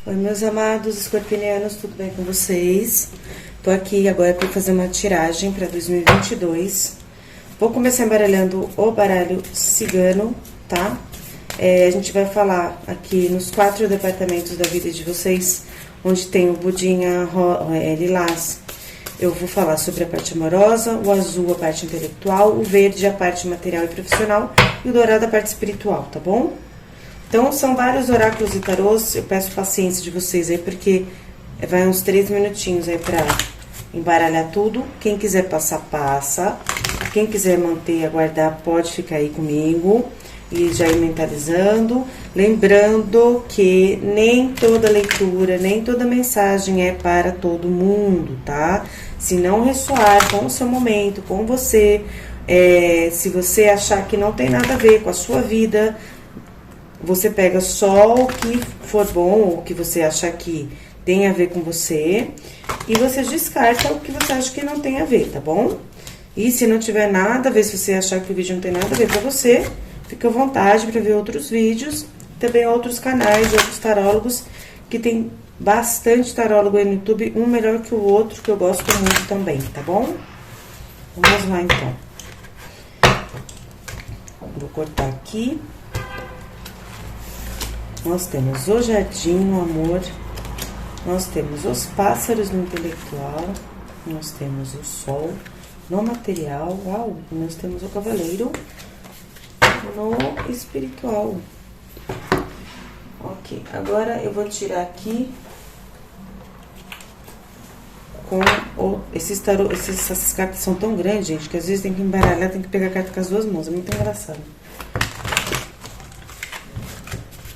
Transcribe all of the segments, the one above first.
Oi, meus amados escorpinianos, tudo bem com vocês? Tô aqui agora para fazer uma tiragem para 2022. Vou começar embaralhando o baralho cigano, tá? A gente vai falar aqui nos 4 departamentos da vida de vocês, onde tem o budinha lilás. Eu vou falar sobre a parte amorosa, o azul a parte intelectual, o verde a parte material e profissional e o dourado a parte espiritual, tá bom? Então, são vários oráculos e tarôs, eu peço paciência de vocês aí, porque vai uns 3 minutinhos aí pra embaralhar tudo. Quem quiser passar, passa. Quem quiser manter e aguardar, pode ficar aí comigo e já ir mentalizando. Lembrando que nem toda leitura, nem toda mensagem é para todo mundo, tá? Se não ressoar com o seu momento, com você, se você achar que não tem nada a ver com a sua vida, você pega só o que for bom, o que você achar que tem a ver com você, e você descarta o que você acha que não tem a ver, tá bom? E se não tiver nada a ver, se você achar que o vídeo não tem nada a ver pra você, fica à vontade para ver outros vídeos, também outros canais de outros tarólogos, que tem bastante tarólogo aí no YouTube, um melhor que o outro, que eu gosto muito também, tá bom? Vamos lá, então. Vou cortar aqui. Nós temos o jardim, o amor, nós temos os pássaros no intelectual, nós temos o sol no material, uau, nós temos o cavaleiro no espiritual. Ok, agora eu vou tirar aqui com essas cartas são tão grandes, gente, que às vezes tem que embaralhar, tem que pegar a carta com as duas mãos, é muito engraçado.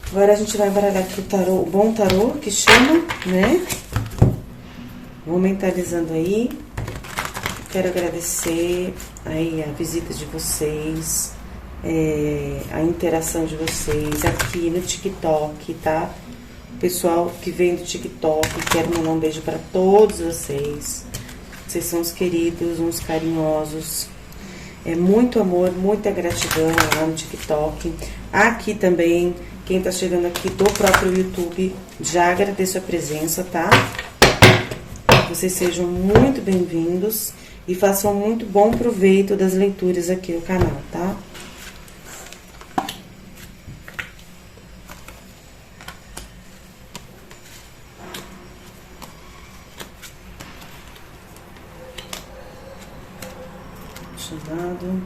Agora a gente vai embaralhar aqui o tarô, o bom tarô, que chama, né? Vou mentalizando aí. Quero agradecer aí a visita de vocês, a interação de vocês aqui no TikTok, tá? O pessoal que vem do TikTok, quero mandar um beijo para todos vocês. Vocês são os queridos, uns carinhosos. Muito amor, muita gratidão lá no TikTok. Aqui também, quem tá chegando aqui do próprio YouTube, já agradeço a presença, tá? Vocês sejam muito bem-vindos e façam muito bom proveito das leituras aqui no canal, tá? Chamado.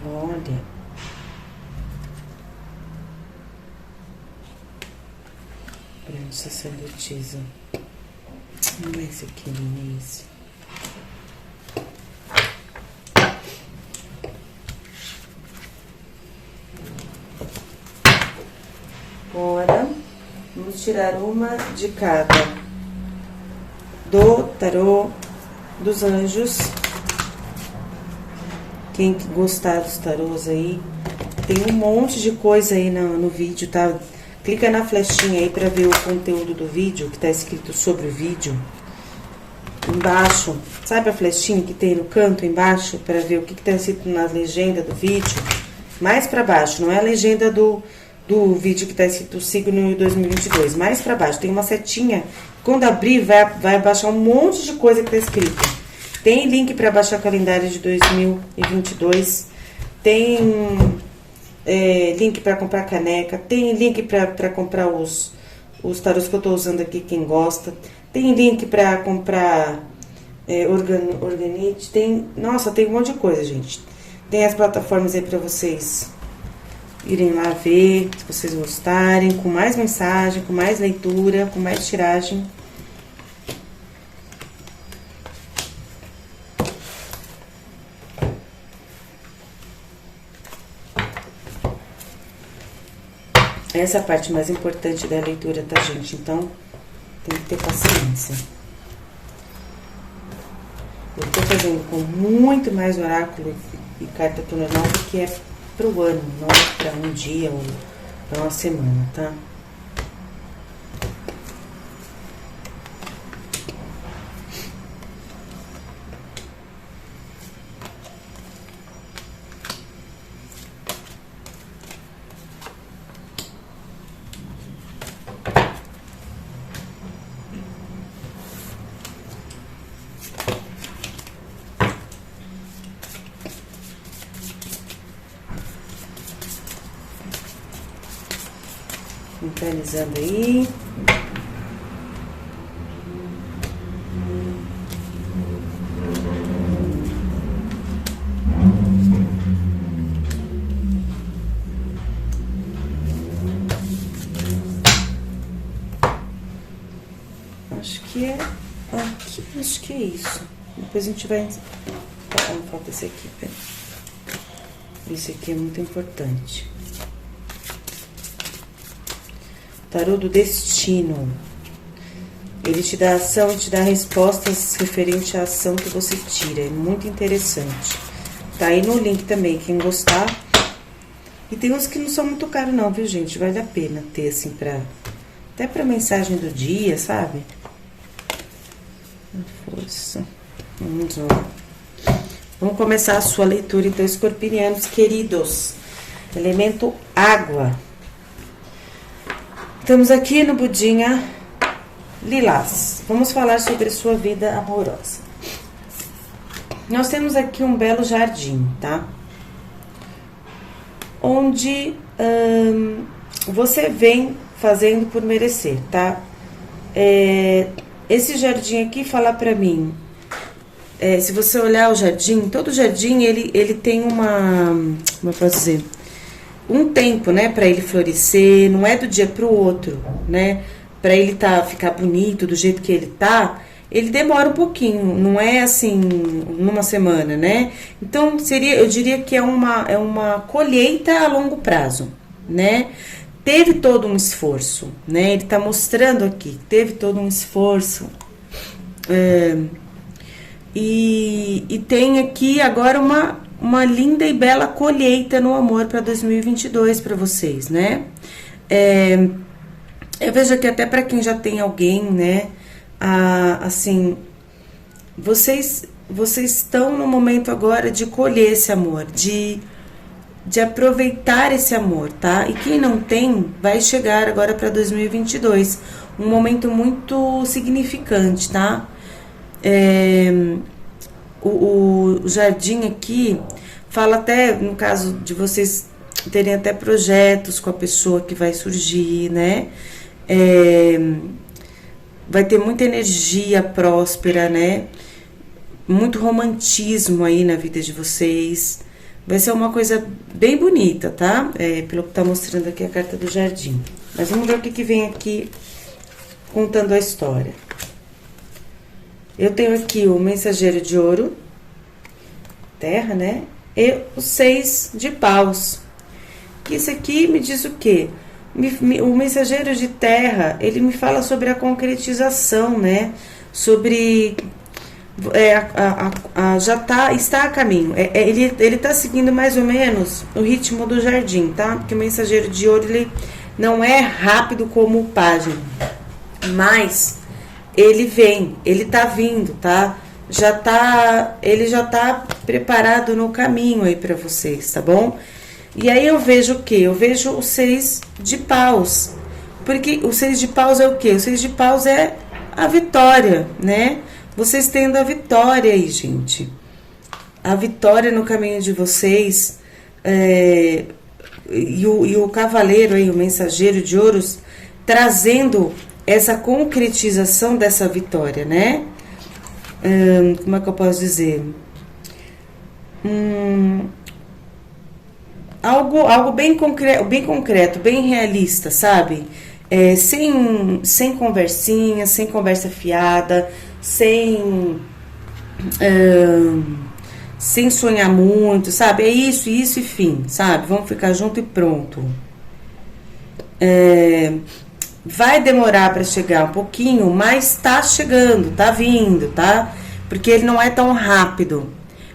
Olha. Grande sacerdotisa. Vamos ver esse aqui no início. Agora, vamos tirar uma de cada do tarô dos anjos. Quem gostar dos tarôs aí, tem um monte de coisa aí no vídeo, tá? Clica na flechinha aí para ver o conteúdo do vídeo, que tá escrito sobre o vídeo. Embaixo, sabe a flechinha que tem no canto embaixo, para ver o que tá escrito na legenda do vídeo? Mais para baixo, não é a legenda do vídeo que tá escrito signo 2022. Mais para baixo, tem uma setinha. Quando abrir, vai baixar um monte de coisa que tá escrito. Tem link para baixar o calendário de 2022. Tem link para comprar caneca. Tem link para comprar os tarôs que eu tô usando aqui, quem gosta. Tem link para comprar organite. Nossa, tem um monte de coisa, gente. Tem as plataformas aí para vocês irem lá ver, se vocês gostarem, com mais mensagem, com mais leitura, com mais tiragem. Essa é a parte mais importante da leitura, tá, gente? Então, tem que ter paciência. Eu tô fazendo com muito mais oráculo e carta normal do que é pro ano, não pra um dia ou pra uma semana, tá? Mentalizando aí. Acho que é aqui, acho que é isso. Depois a gente vai... Ah, não falta esse aqui, pera. Esse aqui é muito importante. Tarô do destino. Ele te dá ação, te dá respostas referente à ação que você tira. É muito interessante. Tá aí no link também, quem gostar. E tem uns que não são muito caros não, viu, gente? Vale a pena ter, assim, até pra mensagem do dia, sabe? Força. Vamos lá. Vamos começar a sua leitura, então, escorpianos queridos. Elemento água. Estamos aqui no Budinha Lilás. Vamos falar sobre a sua vida amorosa. Nós temos aqui um belo jardim, tá? Onde você vem fazendo por merecer, tá? Esse jardim aqui fala pra mim... se você olhar o jardim, todo jardim, ele tem como eu posso dizer, um tempo, né, para ele florescer, não é do dia pro outro, né, para ele ficar bonito do jeito que ele tá, ele demora um pouquinho, não é assim, numa semana, né, então eu diria que é uma colheita a longo prazo, né, teve todo um esforço, né, ele tá mostrando aqui, teve todo um esforço, E tem aqui agora uma linda e bela colheita no amor para 2022 para vocês, né? Eu vejo aqui até para quem já tem alguém, né? Assim, vocês estão no momento agora de colher esse amor, de aproveitar esse amor, tá? E quem não tem, vai chegar agora para 2022, um momento muito significante, tá? O jardim aqui fala até, no caso de vocês terem até projetos com a pessoa que vai surgir, né? Vai ter muita energia próspera, né? Muito romantismo aí na vida de vocês. Vai ser uma coisa bem bonita, tá? Pelo que tá mostrando aqui a carta do jardim. Mas vamos ver o que vem aqui contando a história. Eu tenho aqui o mensageiro de ouro, terra, né? E o 6 de paus. Isso aqui me diz o quê? O mensageiro de terra, ele me fala sobre a concretização, né? Sobre... está a caminho. Ele tá seguindo mais ou menos o ritmo do jardim, tá? Porque o mensageiro de ouro, ele não é rápido como o pajem. Mas... ele tá vindo, tá? Ele já tá preparado no caminho aí pra vocês, tá bom? E aí eu vejo o quê? Eu vejo o 6 de paus. Porque o 6 de paus é o quê? O 6 de paus é a vitória, né? Vocês tendo a vitória aí, gente. A vitória no caminho de vocês. E o cavaleiro aí, o mensageiro de ouros, trazendo... essa concretização dessa vitória, né? Como é que eu posso dizer? Algo bem concreto, bem realista, sabe? Sem conversinha, sem conversa fiada, sem sonhar muito, sabe? É isso e fim, sabe? Vamos ficar junto e pronto. Vai demorar para chegar um pouquinho, mas tá chegando, tá vindo, tá? Porque ele não é tão rápido,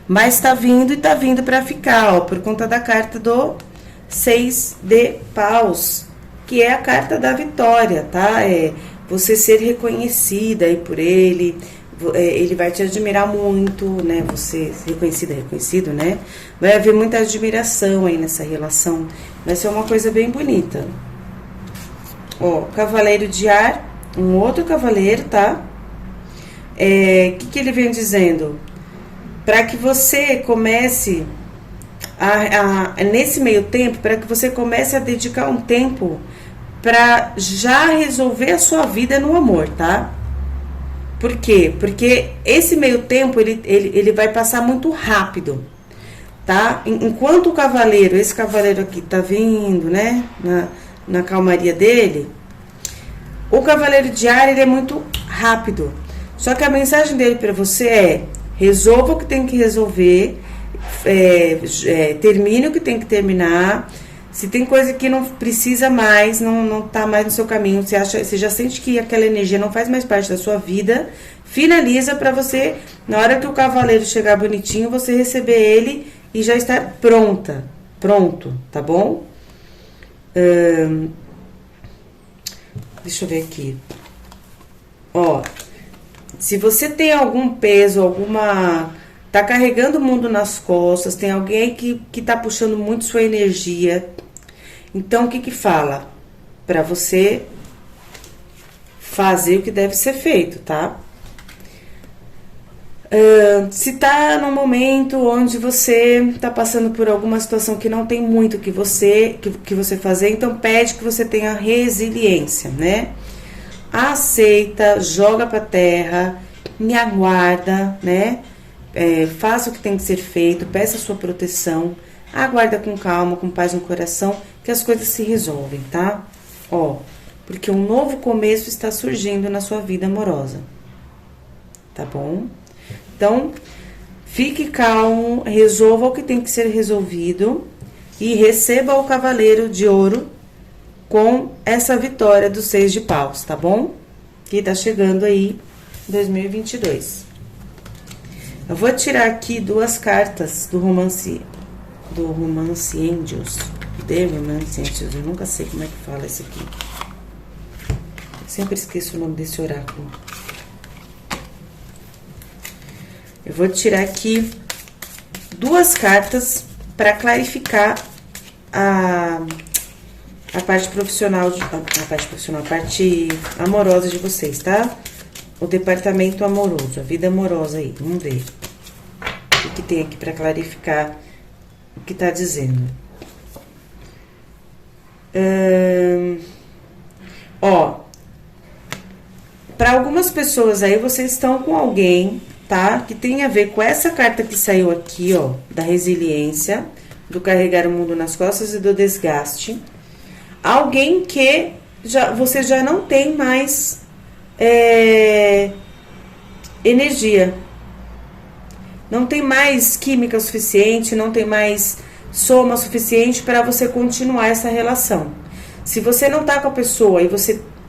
mas tá vindo e tá vindo para ficar, ó, por conta da carta do 6 de paus, que é a carta da vitória, tá? Você ser reconhecida aí por ele, ele vai te admirar muito, né? Você reconhecido, né? Vai haver muita admiração aí nessa relação, vai ser uma coisa bem bonita. Ó, cavaleiro de ar, um outro cavaleiro, tá? Que ele vem dizendo? Para que você comece nesse meio tempo, para que você comece a dedicar um tempo pra já resolver a sua vida no amor, tá? Por quê? Porque esse meio tempo, ele vai passar muito rápido, tá? Enquanto o cavaleiro, esse cavaleiro aqui tá vindo, né? Na calmaria dele, o cavaleiro de ar, ele é muito rápido. Só que a mensagem dele pra você é: resolva o que tem que resolver, termine o que tem que terminar. Se tem coisa que não precisa mais, não tá mais no seu caminho, você já sente que aquela energia não faz mais parte da sua vida, finaliza pra você, na hora que o cavaleiro chegar bonitinho, você receber ele e já estar pronto, tá bom? Deixa eu ver aqui. Ó, se você tem algum peso, tá carregando o mundo nas costas, tem alguém que tá puxando muito sua energia, então o que fala? Pra você fazer o que deve ser feito, tá? Se tá num momento onde você tá passando por alguma situação que não tem muito que você fazer, então pede que você tenha resiliência, né? Aceita, joga pra terra, me aguarda, né? Faça o que tem que ser feito, peça a sua proteção, aguarda com calma, com paz no coração, que as coisas se resolvem, tá? Ó, porque um novo começo está surgindo na sua vida amorosa, tá bom? Então, fique calmo, resolva o que tem que ser resolvido e receba o cavaleiro de ouro com essa vitória dos 6 de paus, tá bom? Que tá chegando aí 2022. Eu vou tirar aqui 2 cartas do romance Angels. The Romance Angels, eu nunca sei como é que fala isso aqui. Eu sempre esqueço o nome desse oráculo. Eu vou tirar aqui 2 cartas para clarificar a parte profissional, a parte amorosa de vocês, tá? O departamento amoroso, a vida amorosa aí. Vamos ver o que tem aqui para clarificar o que tá dizendo. Ó, para algumas pessoas aí, vocês estão com alguém, tá? Que tem a ver com essa carta que saiu aqui, ó, da resiliência, do carregar o mundo nas costas e do desgaste. Alguém que você já não tem mais energia. Não tem mais química suficiente, não tem mais soma suficiente para você continuar essa relação. Se você não tá com a pessoa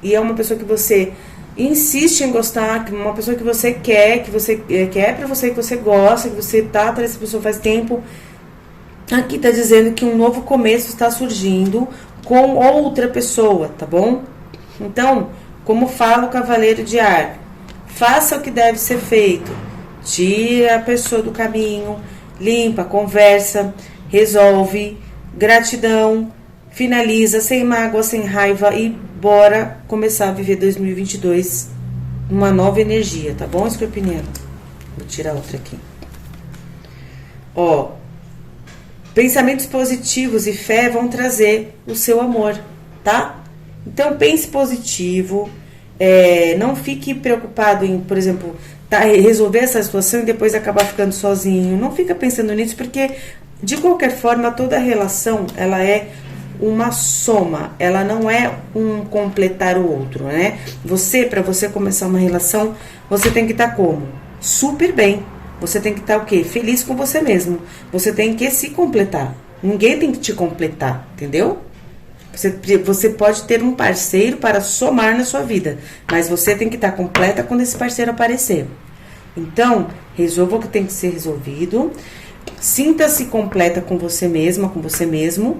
e é uma pessoa que você insiste em gostar, uma pessoa que você quer pra você, que você gosta, que você tá atrás dessa pessoa faz tempo, aqui tá dizendo que um novo começo está surgindo com outra pessoa, tá bom? Então, como fala o cavaleiro de ar, faça o que deve ser feito, tira a pessoa do caminho, limpa, conversa, resolve, gratidão, finaliza, sem mágoa, sem raiva e bora começar a viver 2022 uma nova energia, tá bom, escorpiano? Vou tirar outra aqui. Ó, pensamentos positivos e fé vão trazer o seu amor, tá? Então, pense positivo, não fique preocupado em, por exemplo, resolver essa situação e depois acabar ficando sozinho. Não fica pensando nisso, porque, de qualquer forma, toda relação, ela é uma soma, ela não é um completar o outro, né? Para você começar uma relação, você tem que estar como? Super bem. Você tem que estar o quê? Feliz com você mesmo. Você tem que se completar. Ninguém tem que te completar, entendeu? Você pode ter um parceiro para somar na sua vida, mas você tem que estar completa quando esse parceiro aparecer. Então, resolva o que tem que ser resolvido, sinta-se completa com você mesma, com você mesmo,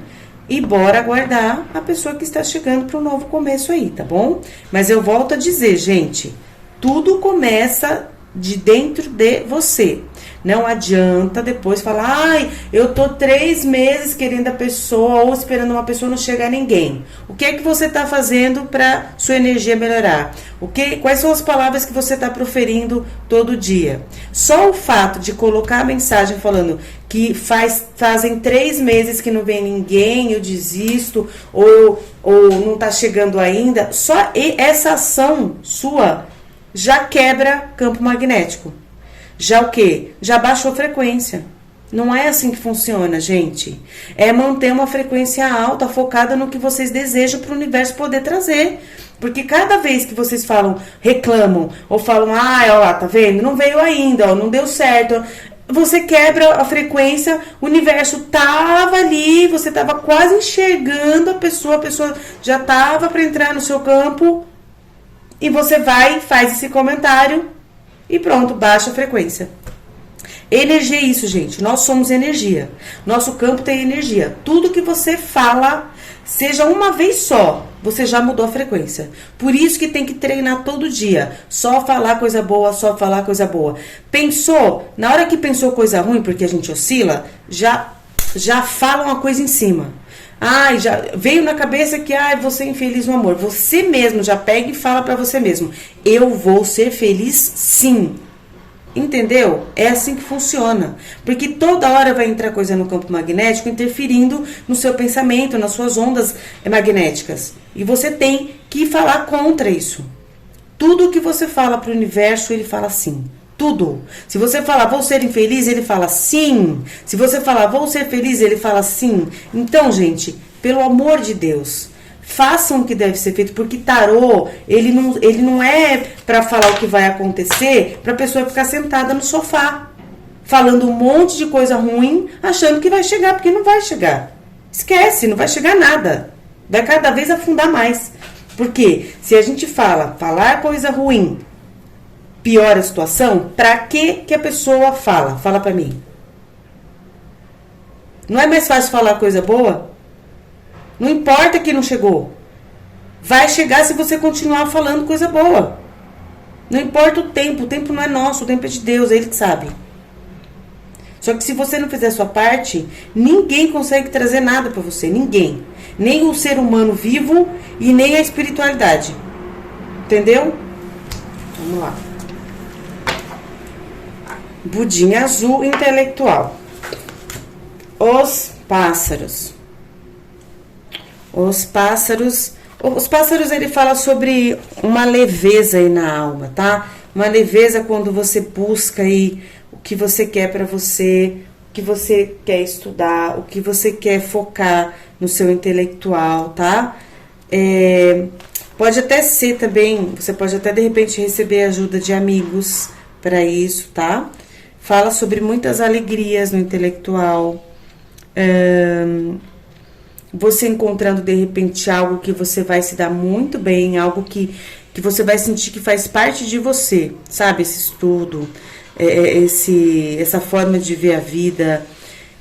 e bora aguardar a pessoa que está chegando para um novo começo aí, tá bom? Mas eu volto a dizer, gente, tudo começa de dentro de você. Não adianta depois falar, ai, eu tô 3 meses querendo a pessoa ou esperando uma pessoa, não chegar ninguém. O que é que você tá fazendo para sua energia melhorar? Quais são as palavras que você tá proferindo todo dia? Só o fato de colocar a mensagem falando que fazem 3 meses que não vem ninguém, eu desisto, ou não tá chegando ainda, só essa ação sua já quebra campo magnético. Já o quê? Já baixou frequência. Não é assim que funciona, gente. É manter uma frequência alta, focada no que vocês desejam para o universo poder trazer. Porque cada vez que vocês reclamam, ou falam, ó lá, tá vendo? Não veio ainda, ó, não deu certo. Você quebra a frequência, o universo tava ali, você tava quase enxergando a pessoa já tava para entrar no seu campo, e você vai, faz esse comentário, e pronto, baixa a frequência. Energia é isso, gente. Nós somos energia. Nosso campo tem energia. Tudo que você fala, seja uma vez só, você já mudou a frequência. Por isso que tem que treinar todo dia. Só falar coisa boa, só falar coisa boa. Pensou, na hora que pensou coisa ruim, porque a gente oscila, já fala uma coisa em cima. Já veio na cabeça que você é infeliz no amor. Você mesmo já pega e fala pra você mesmo: eu vou ser feliz sim. Entendeu? É assim que funciona. Porque toda hora vai entrar coisa no campo magnético interferindo no seu pensamento, nas suas ondas magnéticas. E você tem que falar contra isso. Tudo que você fala pro universo, ele fala sim. Tudo. Se você falar, vou ser infeliz, ele fala sim. Se você falar, vou ser feliz, ele fala sim. Então, gente, pelo amor de Deus, façam o que deve ser feito, porque tarô, ele não é para falar o que vai acontecer, pra pessoa ficar sentada no sofá, falando um monte de coisa ruim, achando que vai chegar, porque não vai chegar. Esquece, não vai chegar nada. Vai cada vez afundar mais. Porque se a gente falar coisa ruim, piora a situação, pra que a pessoa fala? Fala pra mim. Não é mais fácil falar coisa boa? Não importa que não chegou. Vai chegar se você continuar falando coisa boa. Não importa o tempo não é nosso, o tempo é de Deus, é Ele que sabe. Só que se você não fizer a sua parte, ninguém consegue trazer nada pra você, ninguém. Nem o ser humano vivo e nem a espiritualidade. Entendeu? Vamos lá. Budinha azul intelectual. Os pássaros. Os pássaros, ele fala sobre uma leveza aí na alma, tá? Uma leveza quando você busca aí o que você quer pra você, o que você quer estudar, o que você quer focar no seu intelectual, tá? Pode até ser também, você pode até de repente receber ajuda de amigos para isso, tá? Fala sobre muitas alegrias no intelectual. Você encontrando de repente algo que você vai se dar muito bem, algo que você vai sentir que faz parte de você, sabe? Esse estudo, essa forma de ver a vida,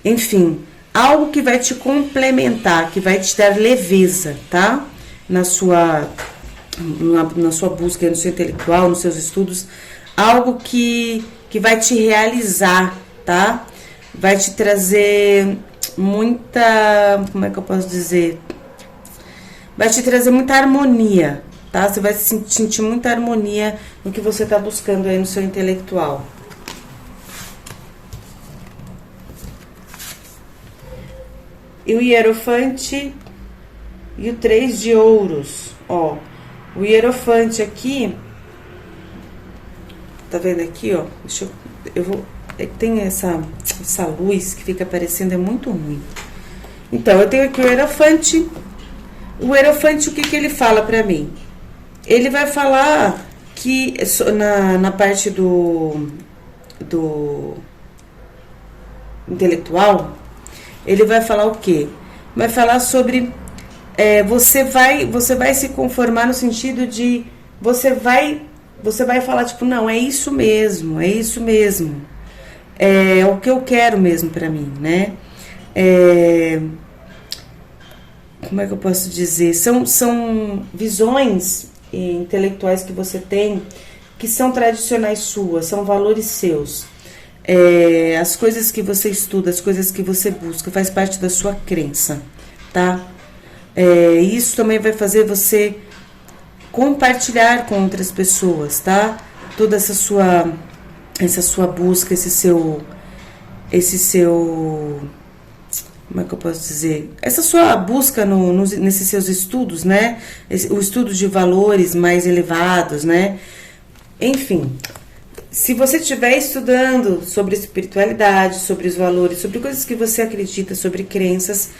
enfim, algo que vai te complementar, que vai te dar leveza, tá? Na sua busca, no seu intelectual, nos seus estudos, algo que vai te realizar, tá? Vai te trazer muita, como é que eu posso dizer? Vai te trazer muita harmonia, tá? Você vai sentir muita harmonia no que você tá buscando aí no seu intelectual. E o Hierofante e o 3 de ouros, ó. O Hierofante aqui, tá vendo aqui, ó? Tem essa luz que fica aparecendo, é muito ruim. Então, eu tenho aqui o Hierofante. O Hierofante, o que ele fala pra mim? Ele vai falar que na parte do intelectual, ele vai falar o quê? Vai falar sobre você vai se conformar no sentido de você vai falar tipo, não, é isso mesmo, é o que eu quero mesmo pra mim, né? Como é que eu posso dizer? São visões intelectuais que você tem que são tradicionais suas, são valores seus. As coisas que você estuda, as coisas que você busca, faz parte da sua crença, tá? Isso também vai fazer você compartilhar com outras pessoas, tá? Toda essa sua busca, esse seu, como é que eu posso dizer? Essa sua busca nesses seus estudos, né? O estudo de valores mais elevados, né? Enfim, se você estiver estudando sobre espiritualidade, sobre os valores, sobre coisas que você acredita, sobre crenças,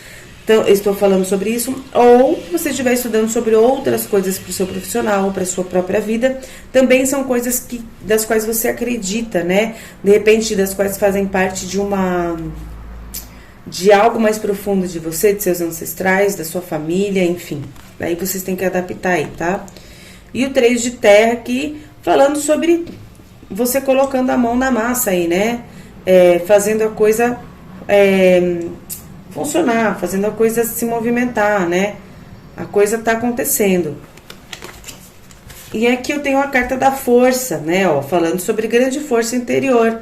então eu estou falando sobre isso, ou você estiver estudando sobre outras coisas para o seu profissional, para a sua própria vida, também são coisas das quais você acredita, né? De repente, das quais fazem parte de algo mais profundo de você, de seus ancestrais, da sua família, enfim. Daí vocês têm que adaptar aí, tá? E o 3 de terra aqui, falando sobre você colocando a mão na massa aí, né? Fazendo a coisa funcionar, fazendo a coisa se movimentar, né? A coisa tá acontecendo. E aqui eu tenho a carta da força, né? Ó, falando sobre grande força interior.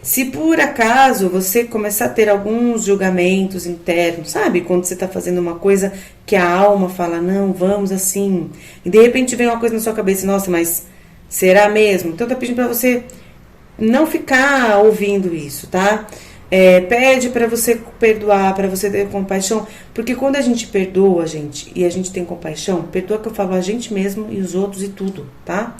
Se por acaso você começar a ter alguns julgamentos internos, sabe? Quando você tá fazendo uma coisa que a alma fala, não, vamos assim. E de repente vem uma coisa na sua cabeça, nossa, mas será mesmo? Então tá pedindo pra você não ficar ouvindo isso, tá? Pede pra você perdoar, pra você ter compaixão. Porque quando a gente perdoa, gente, e a gente tem compaixão, perdoa que eu falo a gente mesmo e os outros e tudo, tá?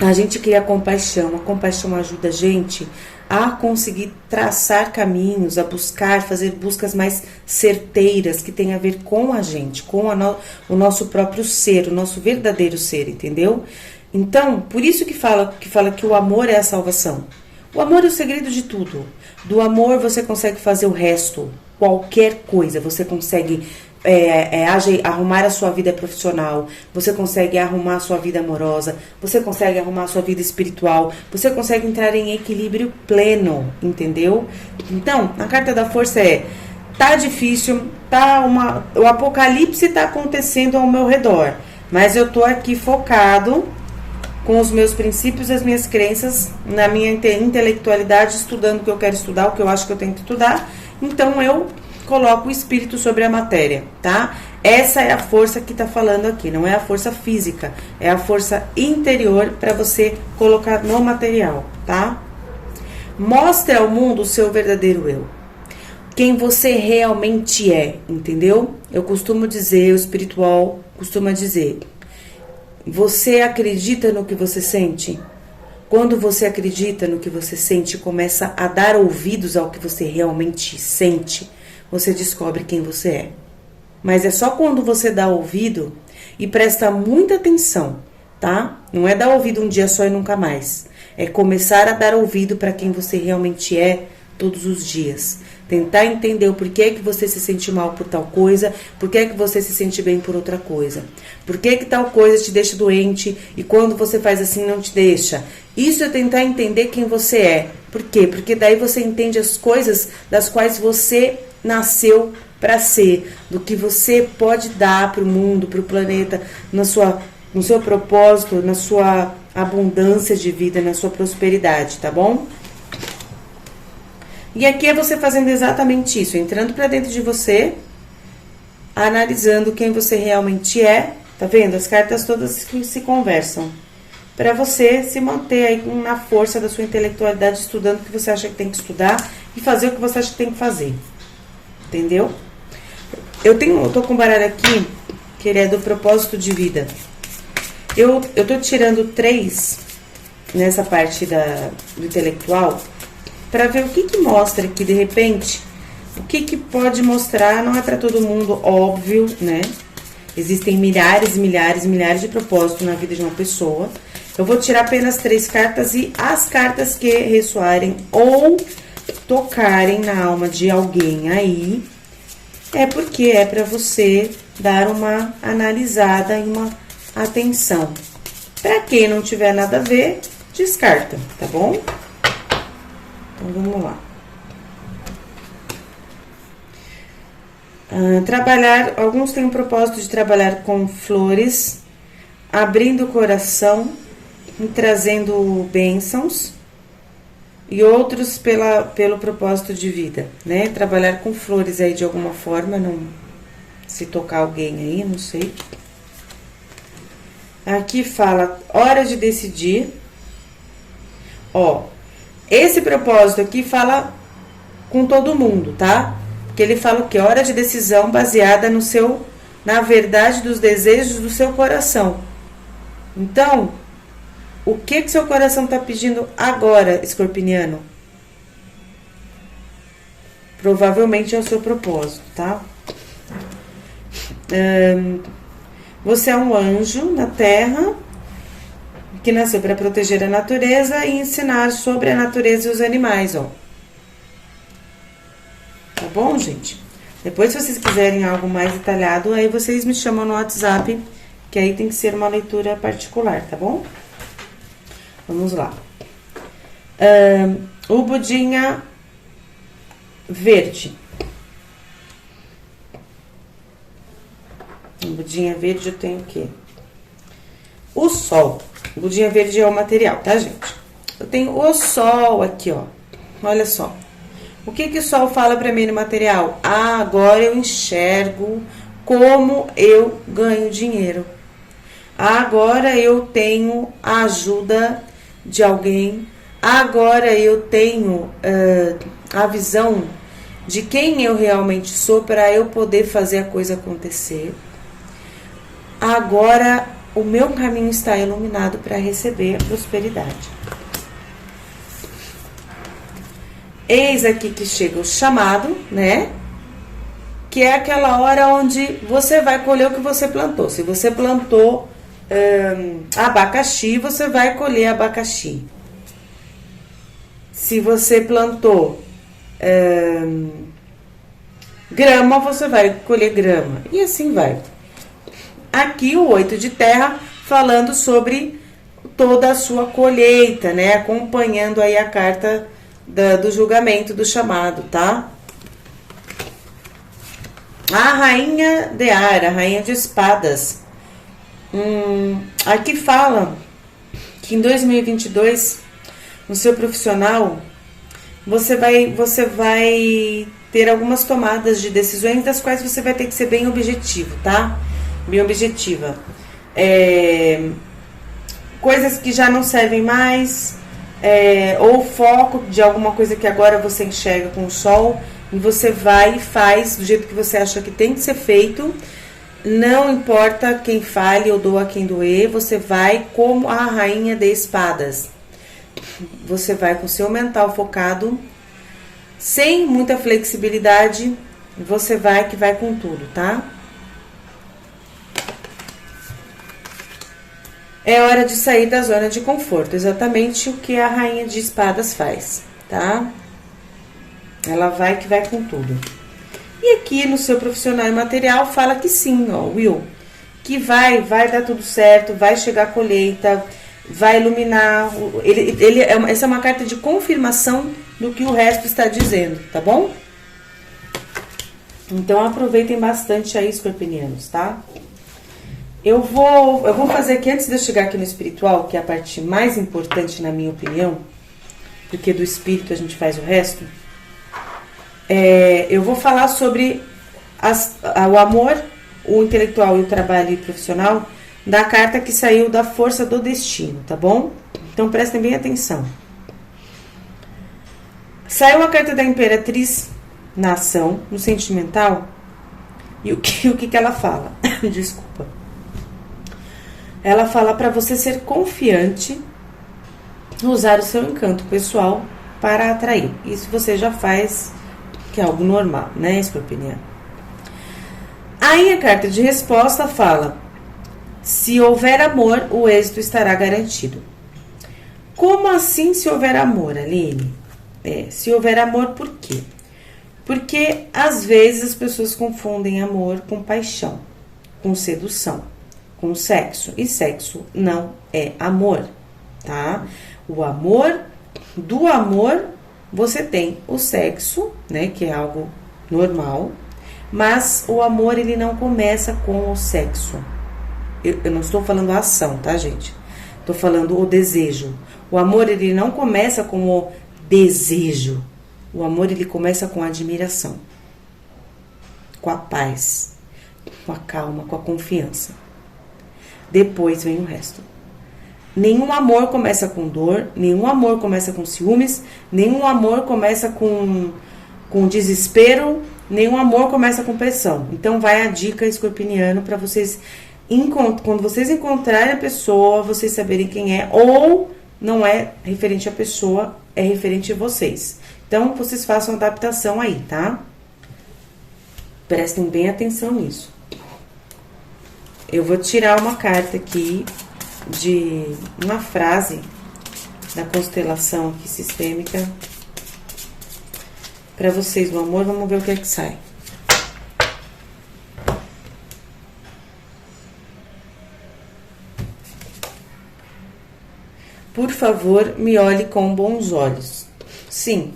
A gente cria compaixão, a compaixão ajuda a gente a conseguir traçar caminhos, a buscar, fazer buscas mais certeiras, que tem a ver com a gente, com o nosso próprio ser, o nosso verdadeiro ser, entendeu? Então, por isso que fala que o amor é a salvação. O amor é o segredo de tudo. Do amor você consegue fazer o resto, qualquer coisa, você consegue arrumar a sua vida profissional, você consegue arrumar a sua vida amorosa, você consegue arrumar a sua vida espiritual, você consegue entrar em equilíbrio pleno, entendeu? Então, a carta da força tá difícil, o apocalipse tá acontecendo ao meu redor, mas eu tô aqui focado com os meus princípios, as minhas crenças, na minha intelectualidade, estudando o que eu quero estudar, o que eu acho que eu tenho que estudar, então eu coloca o espírito sobre a matéria, tá? Essa é a força que tá falando aqui, não é a força física, é a força interior para você colocar no material, tá? Mostre ao mundo o seu verdadeiro eu, quem você realmente é, entendeu? Eu costumo dizer, o espiritual costuma dizer, você acredita no que você sente? Quando você acredita no que você sente, começa a dar ouvidos ao que você realmente sente, você descobre quem você é. Mas é só quando você dá ouvido e presta muita atenção, tá? Não é dar ouvido um dia só e nunca mais. É começar a dar ouvido para quem você realmente é todos os dias. Tentar entender o porquê que você se sente mal por tal coisa, porquê que você se sente bem por outra coisa. Porquê que tal coisa te deixa doente e quando você faz assim não te deixa. Isso é tentar entender quem você é. Por quê? Porque daí você entende as coisas das quais você nasceu para ser, do que você pode dar para o mundo, para o planeta, no seu propósito, na sua abundância de vida, na sua prosperidade, tá bom? E aqui é você fazendo exatamente isso, entrando para dentro de você, analisando quem você realmente é, tá vendo? As cartas todas que se conversam, para você se manter aí na força da sua intelectualidade, estudando o que você acha que tem que estudar e fazer o que você acha que tem que fazer. Entendeu? Eu tô com um baralho aqui, que ele é do propósito de vida. Eu tô tirando 3 nessa parte do intelectual, para ver o que mostra aqui, de repente, o que pode mostrar, não é para todo mundo, óbvio, né? Existem milhares e milhares e milhares de propósitos na vida de uma pessoa. Eu vou tirar apenas 3 cartas e as cartas que ressoarem ou tocarem na alma de alguém aí, é porque é para você dar uma analisada e uma atenção. Para quem não tiver nada a ver, descarta, tá bom? Então vamos lá. Alguns têm o propósito de trabalhar com flores, abrindo o coração me trazendo bênçãos e outros pelo propósito de vida, né? Trabalhar com flores aí de alguma forma, não se tocar alguém aí, não sei. Aqui fala hora de decidir. Ó, esse propósito aqui fala com todo mundo, tá? Porque ele fala o quê? Hora de decisão baseada na verdade dos desejos do seu coração. Então, o que seu coração tá pedindo agora, escorpiniano? Provavelmente é o seu propósito, tá? Você é um anjo na Terra que nasceu para proteger a natureza e ensinar sobre a natureza e os animais, ó. Tá bom, gente? Depois, se vocês quiserem algo mais detalhado, aí vocês me chamam no WhatsApp, que aí tem que ser uma leitura particular, tá bom? Vamos lá. O budinha verde. O budinha verde eu tenho o quê? O sol. O budinha verde é o material, tá, gente? Eu tenho o sol aqui, ó. Olha só. O que o sol fala pra mim no material? Ah, agora eu enxergo como eu ganho dinheiro. Agora eu tenho a ajuda de alguém. Agora eu tenho a visão de quem eu realmente sou para eu poder fazer a coisa acontecer. Agora o meu caminho está iluminado para receber a prosperidade. Eis aqui que chega o chamado, né? Que é aquela hora onde você vai colher o que você plantou. Se você plantou abacaxi, você vai colher abacaxi. Se você plantou grama, você vai colher grama. E assim vai. Aqui o 8 de terra falando sobre toda a sua colheita, né? Acompanhando aí a carta do julgamento, do chamado, tá? A rainha de ar, a rainha de espadas. Aqui fala que em 2022, no seu profissional, você vai ter algumas tomadas de decisões das quais você vai ter que ser bem objetivo, tá? Bem objetiva. Coisas que já não servem mais, ou foco de alguma coisa que agora você enxerga com o sol, e você vai e faz do jeito que você acha que tem que ser feito. Não importa quem fale ou doa quem doer, você vai como a rainha de espadas. Você vai com seu mental focado, sem muita flexibilidade, você vai que vai com tudo, tá? É hora de sair da zona de conforto, exatamente o que a rainha de espadas faz, tá? Ela vai que vai com tudo. E aqui no seu profissional e material fala que sim, ó, Will, que vai dar tudo certo, vai chegar a colheita, vai iluminar. Essa é uma carta de confirmação do que o resto está dizendo, tá bom? Então aproveitem bastante aí, escorpinianos, tá? Eu vou fazer aqui, antes de eu chegar aqui no espiritual, que é a parte mais importante na minha opinião, porque do espírito a gente faz o resto. Eu vou falar sobre o amor, o intelectual e o trabalho profissional da carta que saiu da força do destino, tá bom? Então prestem bem atenção. Saiu a carta da Imperatriz na ação, no sentimental, e o que ela fala? Desculpa. Ela fala para você ser confiante, usar o seu encanto pessoal para atrair. Isso você já faz, que é algo normal, né, escorpiniano? Aí a carta de resposta fala: se houver amor, o êxito estará garantido. Como assim se houver amor, Aline? Se houver amor, por quê? Porque às vezes as pessoas confundem amor com paixão, com sedução, com sexo. E sexo não é amor, tá? O amor, do amor, você tem o sexo, né, que é algo normal, mas o amor, ele não começa com o sexo. Eu não estou falando a ação, tá, gente? Tô falando o desejo. O amor, ele não começa com o desejo. O amor, ele começa com a admiração, com a paz, com a calma, com a confiança. Depois vem o resto. Nenhum amor começa com dor, nenhum amor começa com ciúmes, nenhum amor começa com desespero, nenhum amor começa com pressão. Então vai a dica escorpiniano para vocês, quando vocês encontrarem a pessoa, vocês saberem quem é, ou não é referente à pessoa, é referente a vocês. Então vocês façam adaptação aí, tá? Prestem bem atenção nisso. Eu vou tirar uma carta aqui de uma frase da constelação aqui sistêmica para vocês do amor. Vamos ver o que é que sai. Por favor, me olhe com bons olhos. Sim,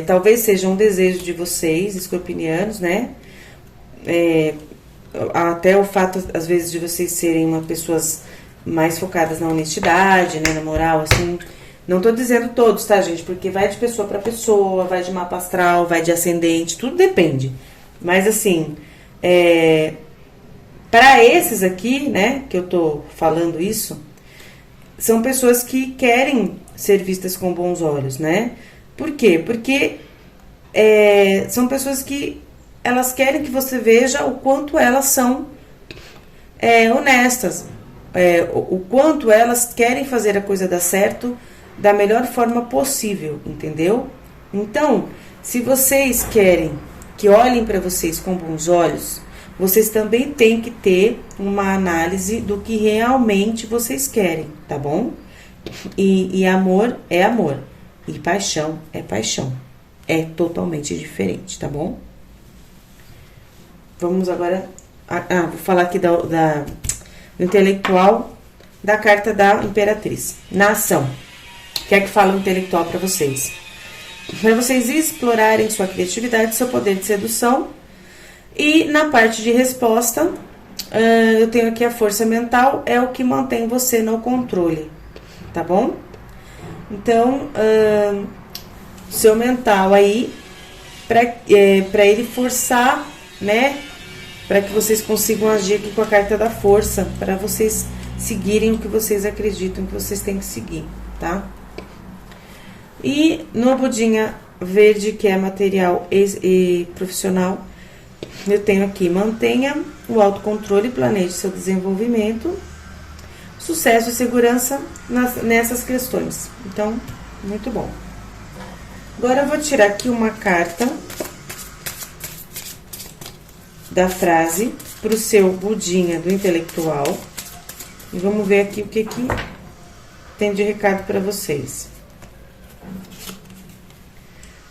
talvez seja um desejo de vocês, escorpinianos, né? Até o fato, às vezes, de vocês serem pessoas mais focadas na honestidade, né, na moral, assim. Não tô dizendo todos, tá, gente? Porque vai de pessoa pra pessoa, vai de mapa astral, vai de ascendente, tudo depende. Mas, assim, para esses aqui, né, que eu tô falando isso, são pessoas que querem ser vistas com bons olhos, né? Por quê? Porque são pessoas que elas querem que você veja o quanto elas são honestas, o quanto elas querem fazer a coisa dar certo da melhor forma possível, entendeu? Então, se vocês querem que olhem para vocês com bons olhos, vocês também têm que ter uma análise do que realmente vocês querem, tá bom? E amor é amor, e paixão é paixão. É totalmente diferente, tá bom? Vamos agora... vou falar aqui do intelectual, da carta da Imperatriz. Na ação. O que é que fala o intelectual para vocês? Para vocês explorarem sua criatividade, seu poder de sedução. E na parte de resposta, eu tenho aqui a força mental, é o que mantém você no controle, tá bom? Então, seu mental aí, para ele forçar, né? Para que vocês consigam agir aqui com a carta da força, para vocês seguirem o que vocês acreditam que vocês têm que seguir, tá? E no budinha verde, que é material e profissional, eu tenho aqui: mantenha o autocontrole e planeje seu desenvolvimento, sucesso e segurança nessas questões. Então, muito bom. Agora eu vou tirar aqui uma carta da frase para o seu budinha do intelectual e vamos ver aqui o que tem de recado para vocês.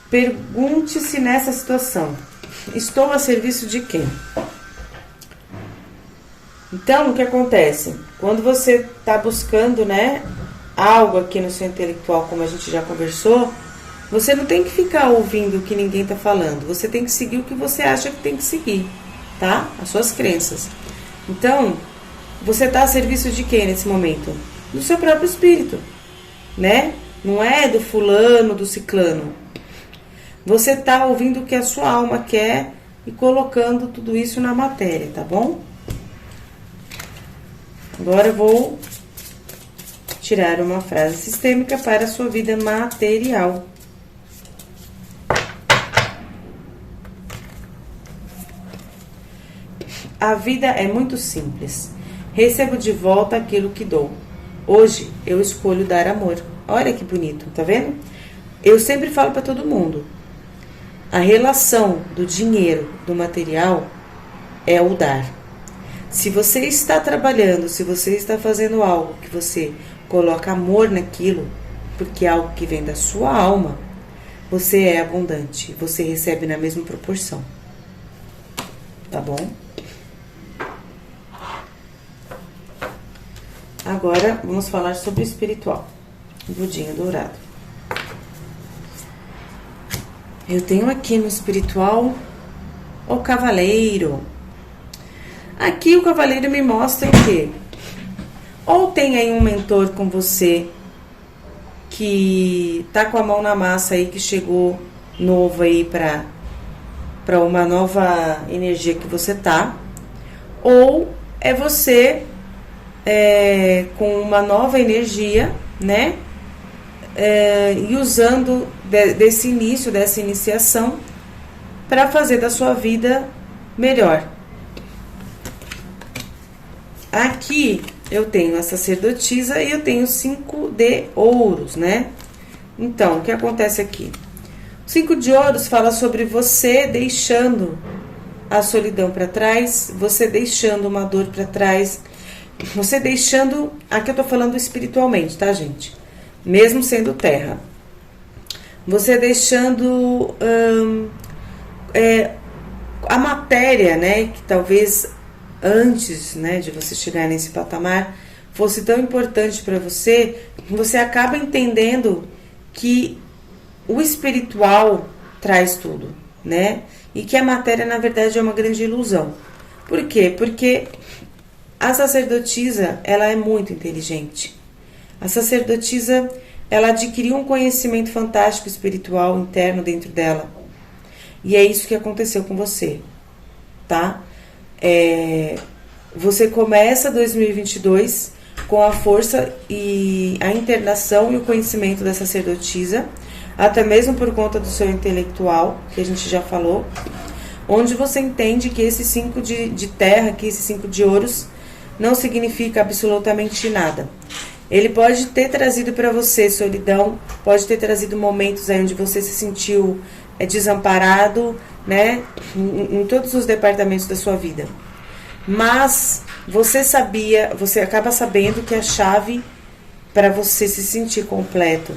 Pergunte-se nessa situação: estou a serviço de quem? Então, o que acontece? Quando você está buscando, né, algo aqui no seu intelectual, como a gente já conversou, você não tem que ficar ouvindo o que ninguém está falando. Você tem que seguir o que você acha que tem que seguir, tá? As suas crenças. Então, você está a serviço de quem nesse momento? Do seu próprio espírito, né? Não é do fulano, do ciclano. Você está ouvindo o que a sua alma quer e colocando tudo isso na matéria, tá bom? Agora eu vou tirar uma frase sistêmica para a sua vida material. A vida é muito simples. Recebo de volta aquilo que dou. Hoje eu escolho dar amor. Olha que bonito, tá vendo? Eu sempre falo para todo mundo: a relação do dinheiro, do material, é o dar. Se você está trabalhando, se você está fazendo algo que você coloca amor naquilo, porque é algo que vem da sua alma, você é abundante, você recebe na mesma proporção. Tá bom? Agora vamos falar sobre o espiritual, budinho dourado. Eu tenho aqui no espiritual o cavaleiro. Aqui o cavaleiro me mostra o quê? Ou tem aí um mentor com você que tá com a mão na massa aí, que chegou novo aí para uma nova energia que você tá. Ou é você com uma nova energia, né? E usando desse início, dessa iniciação, para fazer da sua vida melhor. Aqui eu tenho a sacerdotisa e eu tenho 5 de ouros, né? Então, o que acontece aqui? O 5 de ouros fala sobre você deixando a solidão para trás, você deixando uma dor para trás, você deixando... Aqui eu tô falando espiritualmente, tá, gente? Mesmo sendo terra. Você deixando a matéria, né? Que talvez antes, né, de você chegar nesse patamar fosse tão importante para você, você acaba entendendo que o espiritual traz tudo, né? E que a matéria, na verdade, é uma grande ilusão. Por quê? Porque a sacerdotisa, ela é muito inteligente. A sacerdotisa, ela adquiriu um conhecimento fantástico espiritual interno dentro dela. E é isso que aconteceu com você, tá? Você começa 2022 com a força e a internação e o conhecimento da sacerdotisa, até mesmo por conta do seu intelectual, que a gente já falou, onde você entende que esse 5 de terra, que esse 5 de ouros, não significa absolutamente nada. Ele pode ter trazido para você solidão, pode ter trazido momentos aí onde você se sentiu desamparado, né, em todos os departamentos da sua vida. Mas você acaba sabendo que a chave para você se sentir completo,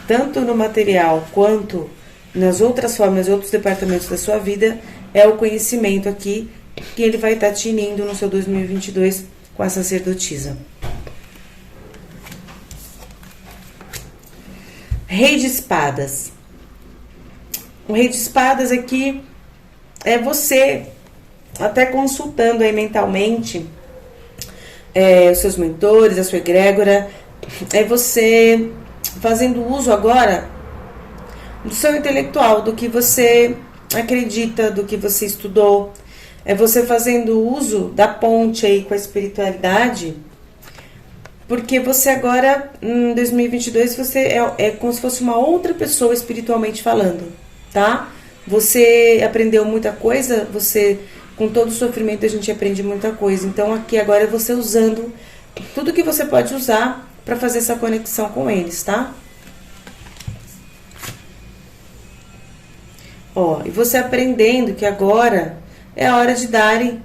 tanto no material quanto nas outras formas, outros departamentos da sua vida, é o conhecimento aqui, que ele vai estar te unindo no seu 2022 com a sacerdotisa. Rei de espadas. O rei de espadas aqui é você até consultando aí mentalmente os seus mentores, a sua egrégora, é você fazendo uso agora do seu intelectual, do que você acredita, do que você estudou, é você fazendo uso da ponte aí com a espiritualidade, porque você agora, em 2022, você é como se fosse uma outra pessoa espiritualmente falando, tá? Você aprendeu muita coisa, com todo o sofrimento a gente aprende muita coisa. Então aqui agora é você usando tudo que você pode usar para fazer essa conexão com eles, tá? E você aprendendo que agora é a hora de darem,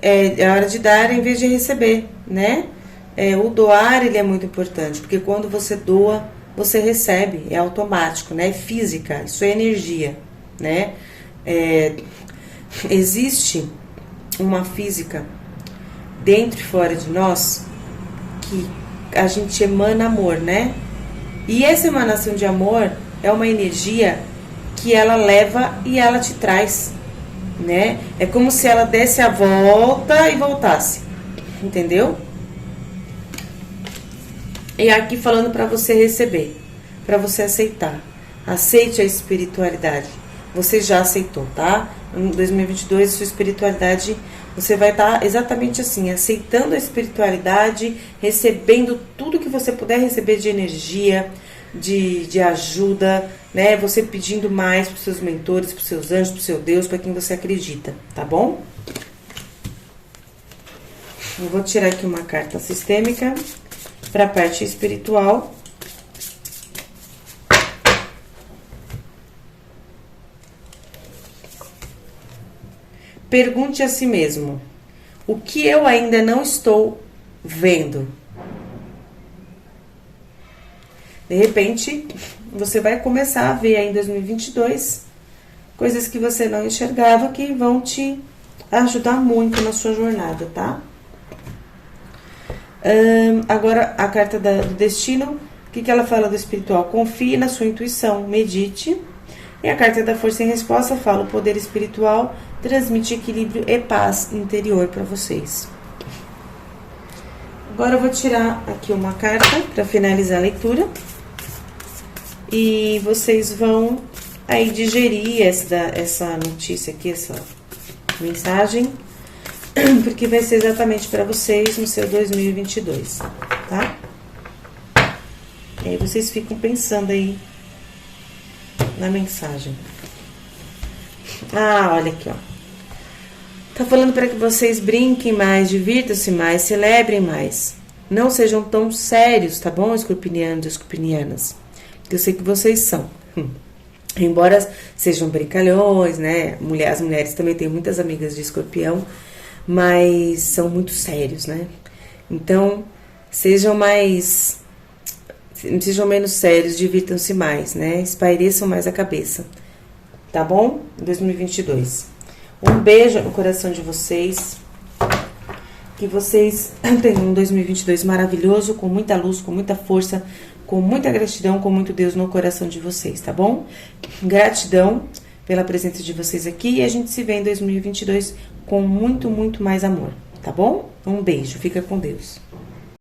é a hora de dar em vez de receber, né? O doar, ele é muito importante, porque quando você doa, você recebe, é automático, né? É física, isso é energia, né? Existe uma física dentro e fora de nós que a gente emana amor, né? E essa emanação de amor é uma energia que ela leva e ela te traz, né? É como se ela desse a volta e voltasse, entendeu? E aqui falando para você receber, para você aceitar. Aceite a espiritualidade. Você já aceitou, tá? Em 2022, sua espiritualidade, você vai estar exatamente assim, aceitando a espiritualidade, recebendo tudo que você puder receber de energia, de ajuda, né? Você pedindo mais para os seus mentores, para os seus anjos, para o seu Deus, para quem você acredita, tá bom? Eu vou tirar aqui uma carta sistêmica para a parte espiritual. Pergunte a si mesmo: o que eu ainda não estou vendo? De repente, você vai começar a ver aí em 2022 coisas que você não enxergava, que vão te ajudar muito na sua jornada, tá? Agora, a carta do destino, o que ela fala do espiritual? Confie na sua intuição, medite. E a carta da força em resposta fala: o poder espiritual transmite equilíbrio e paz interior para vocês. Agora eu vou tirar aqui uma carta para finalizar a leitura. E vocês vão aí digerir essa notícia aqui, essa mensagem, porque vai ser exatamente para vocês no seu 2022, tá? E aí vocês ficam pensando aí na mensagem. Ah, olha aqui, ó. Tá falando para que vocês brinquem mais, divirtam-se mais, celebrem mais. Não sejam tão sérios, tá bom, escorpianos e escorpianas? Eu sei que vocês são. Embora sejam brincalhões, né? As mulheres também têm muitas amigas de escorpião, mas são muito sérios, né? Então, sejam menos sérios, divirtam-se mais, né? Espaireçam mais a cabeça, tá bom? 2022. Um beijo no coração de vocês. Que vocês tenham um 2022 maravilhoso, com muita luz, com muita força, com muita gratidão, com muito Deus no coração de vocês, tá bom? Gratidão pela presença de vocês aqui e a gente se vê em 2022 com muito, muito mais amor, tá bom? Um beijo, fica com Deus.